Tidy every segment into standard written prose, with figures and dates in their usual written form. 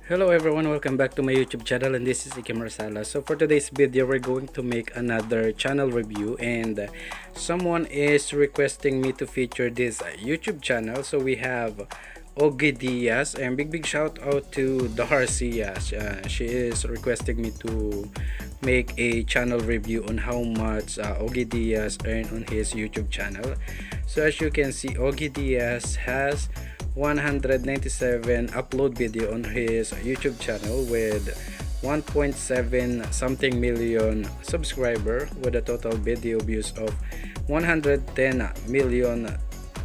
Hello everyone, welcome back to my YouTube channel, and this is Ike Marsala. So for today's video, we're going to make another channel review, and someone is requesting me to feature this YouTube channel. So we have Ogie Diaz, and big shout out to Darcia. She is requesting me to make a channel review on how much Ogie Diaz earned on his YouTube channel. So as you can see, Ogie Diaz has 197 upload video on his YouTube channel with 1.7 something million subscriber, with a total video views of 110,328,585.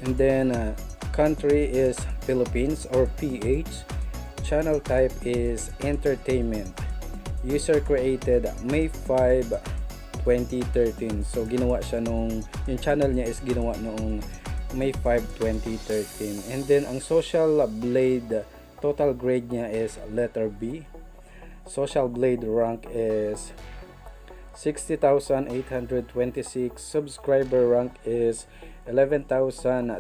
And then country is Philippines or PH. Channel type is entertainment. User created May 5, 2013. So ginawa siya yung channel niya is ginawa noong May 5, 2013. And then ang social blade total grade niya is letter B. Social blade rank is 60,826. Subscriber rank is 11,790.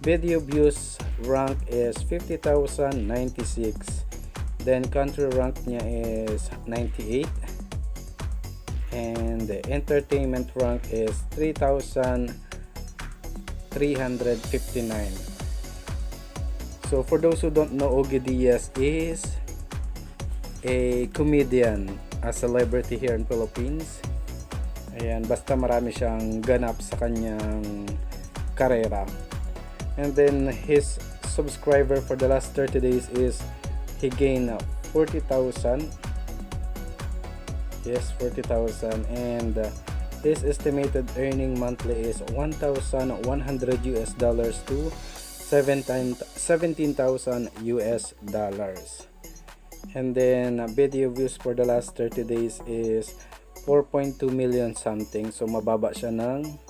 Video views rank is 50,096. Then country rank niya is 98. And the entertainment rank is 3,359. So for those who don't know, Ogie Diaz is a comedian, a celebrity here in Philippines. Ayan, basta marami siyang ganap sa kanyang karera. And then his subscriber for the last 30 days is he gained 40,000. Yes, 40,000. And his estimated earning monthly is $1,100 to $17,000. And then video views for the last 30 days is 4.2 million something. So mababa siya ng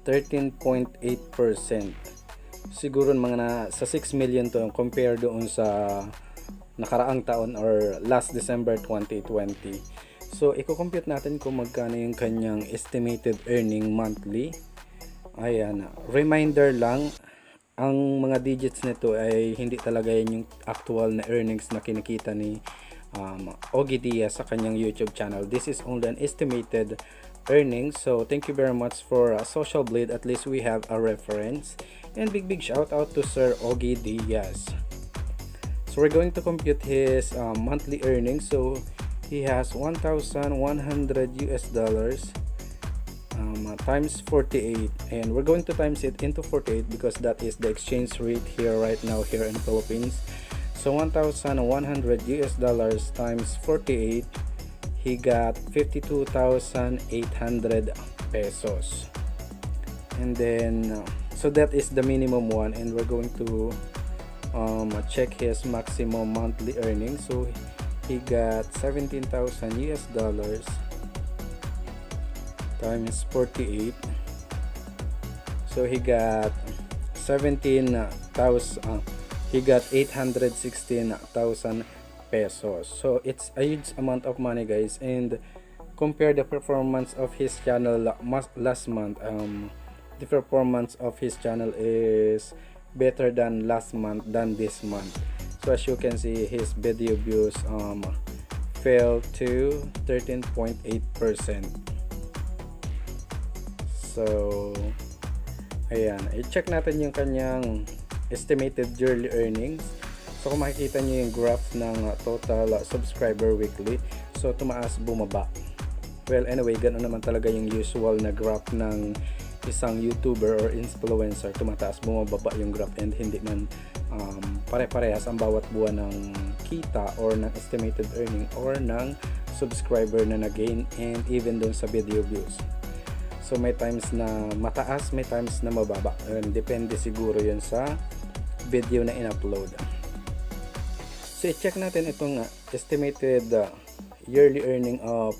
13.8%. Siguro mga sa 6 million to compare doon sa nakaraang taon or last December 2020. So i-compute natin kung magkano yung kanyang estimated earning monthly. Ayan, reminder lang, ang mga digits nito ay hindi talaga yan yung actual na earnings na kinikita ni Ogie Diaz sa kanyang YouTube channel. This is only an estimated earnings. So thank you very much for Social Blade. At least we have a reference. And big shout out to Sir Ogie Diaz. So we're going to compute his monthly earnings. So he has $1,100 times 48, and we're going to times it into 48 because that is the exchange rate here right now here in Philippines. So $1,100 times 48, he got 52,800 pesos. And then so that is the minimum one, and we're going to check his maximum monthly earnings. So he got $17,000 times 48. So he got 816,000 pesos. So it's a huge amount of money, guys. And compare the performance of his channel last month. The performance of his channel is better than last month than this month. So as you can see, his video views fell to 13.8%. So ayan, i-check natin yung kanyang estimated yearly earnings. So kung makikita nyo yung graph ng total subscriber weekly, so tumaas bumaba. Well anyway, ganoon naman talaga yung usual na graph ng isang YouTuber or influencer. Tumataas bumababa yung graph, and hindi man pare-parehas ang bawat buwan ng kita or ng estimated earning or ng subscriber na na-gain, and even dun sa video views. So may times na mataas, may times na mababa, and depende siguro yun sa video na in-upload. So i-check natin itong estimated yearly earning of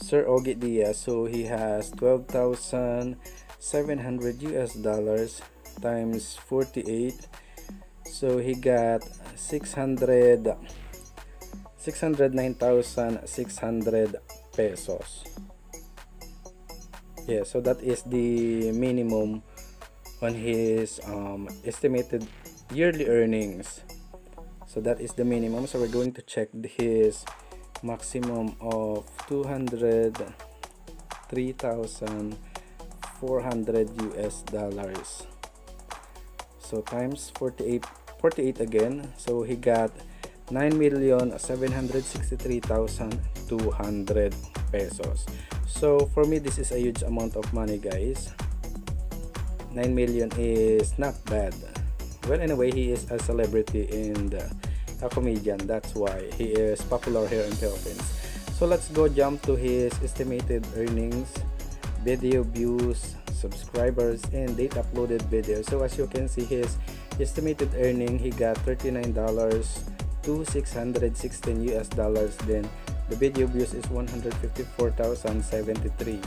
Sir Ogie Diaz. So he has $12,700 times 48. So he got 609,600 pesos. Yeah, so that is the minimum on his estimated yearly earnings. So that is the minimum. So we're going to check his maximum of 203,400 US dollars. So times 48 again. So he got 9,763,200 pesos. So for me, this is a huge amount of money, guys. 9 million is not bad. Well, anyway, he is a celebrity and a comedian. That's why he is popular here in Philippines. So let's go jump to his estimated earnings, video views, subscribers, and data uploaded videos. So as you can see, his estimated earning, he got $39 to 616 US dollars. Then the video views is 154,073.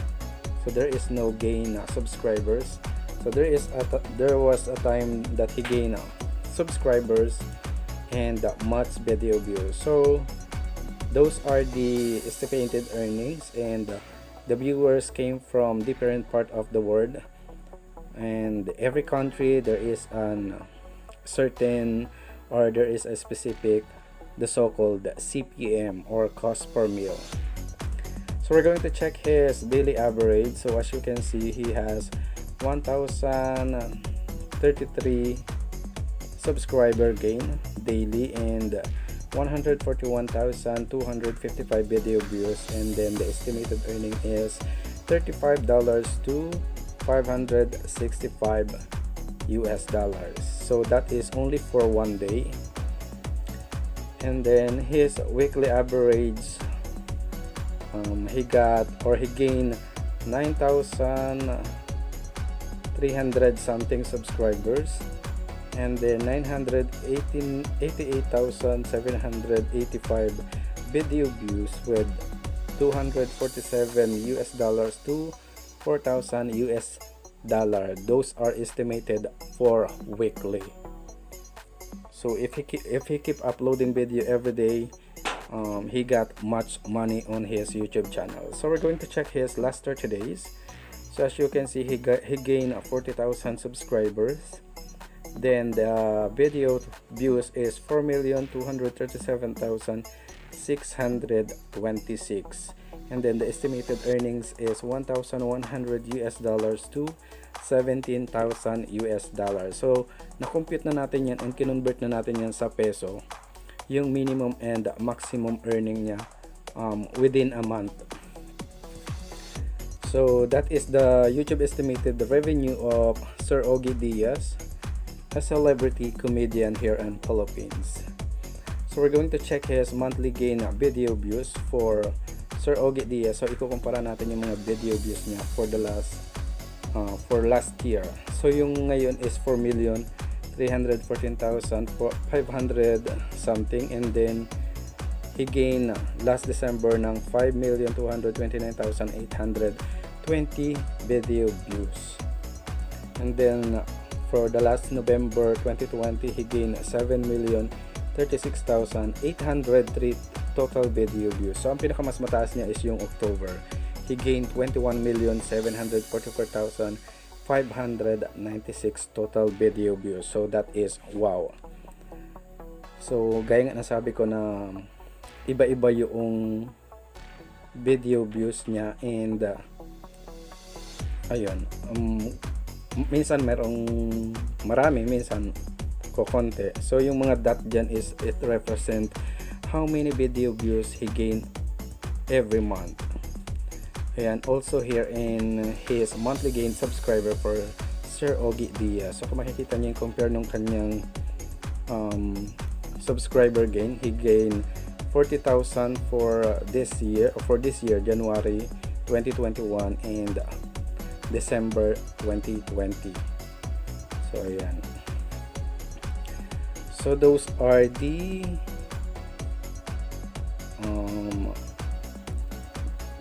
So there is no gain subscribers. So there was a time that he gained subscribers and much video views. So those are the estimated earnings, and the viewers came from different part of the world, and every country there is an certain, or there is a specific, the so-called CPM, or cost per meal. So we're going to check his daily average. So as you can see, he has 1,033 subscriber gain daily and 141,255 video views, and then the estimated earning is $35 to 565 US dollars. So that is only for one day. And then his weekly average, he gained 9,300 something subscribers, and then 988,785 video views with 247 US dollars to 4,000 US dollar. Those are estimated for weekly. So if he keep uploading video every day, he got much money on his YouTube channel. So we're going to check his last 30 days. So as you can see, he gained 40,000 subscribers. Then the video views is 4,237,626, and then the estimated earnings is 1,100 US dollars to 17,000 US dollars. So na-compute na natin yan and kinonvert na natin yan sa peso, yung minimum and maximum earning niya within a month. So that is the YouTube estimated revenue of Sir Ogie Diaz, a celebrity comedian here in Philippines. So we're going to check his monthly gain video views for Sir Ogie Diaz. So ikukumpara natin yung mga video views niya for the last year. So yung ngayon is 4,314,500 something, and then he gained last December ng 5,229,820 video views. And then for the last November 2020, he gained 7,036,803 total video views. So ang pinakamas mataas niya is yung October. He gained 21,744,596 total video views. So that is wow. So gaya nga nasabi ko na iba-iba yung video views niya, and ayun, minsan merong marami, minsan kokonti. So yung mga dot dyan is it represent how many video views he gained every month. Ayan, also here in his monthly gain subscriber for Sir Ogie Diaz. So kung makikita niyo yung compare nung kanyang subscriber gain, he gained 40,000 for this year, January 2021 and December 2020. So ayan. So those are the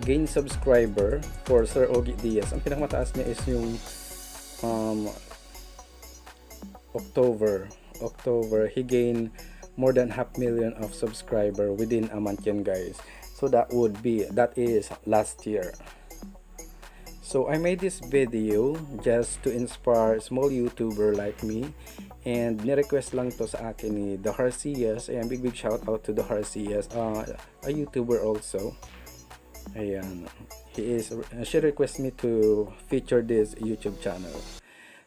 gain subscriber for Sir Ogie Diaz. Ang pinakamataas niya is yung October. He gained more than 500,000 of subscriber within a month yan, guys. So that is last year. So I made this video just to inspire small YouTuber like me, and ni-request lang to sa akin ni The Garcias. Ayan, big shout out to The Garcias, a YouTuber also. Ayan, she requests me to feature this YouTube channel.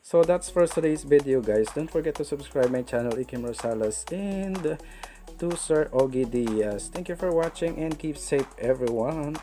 So that's for today's video, guys. Don't forget to subscribe my channel, Ikim Rosales, and to Sir Ogie Diaz. Thank you for watching and keep safe, everyone.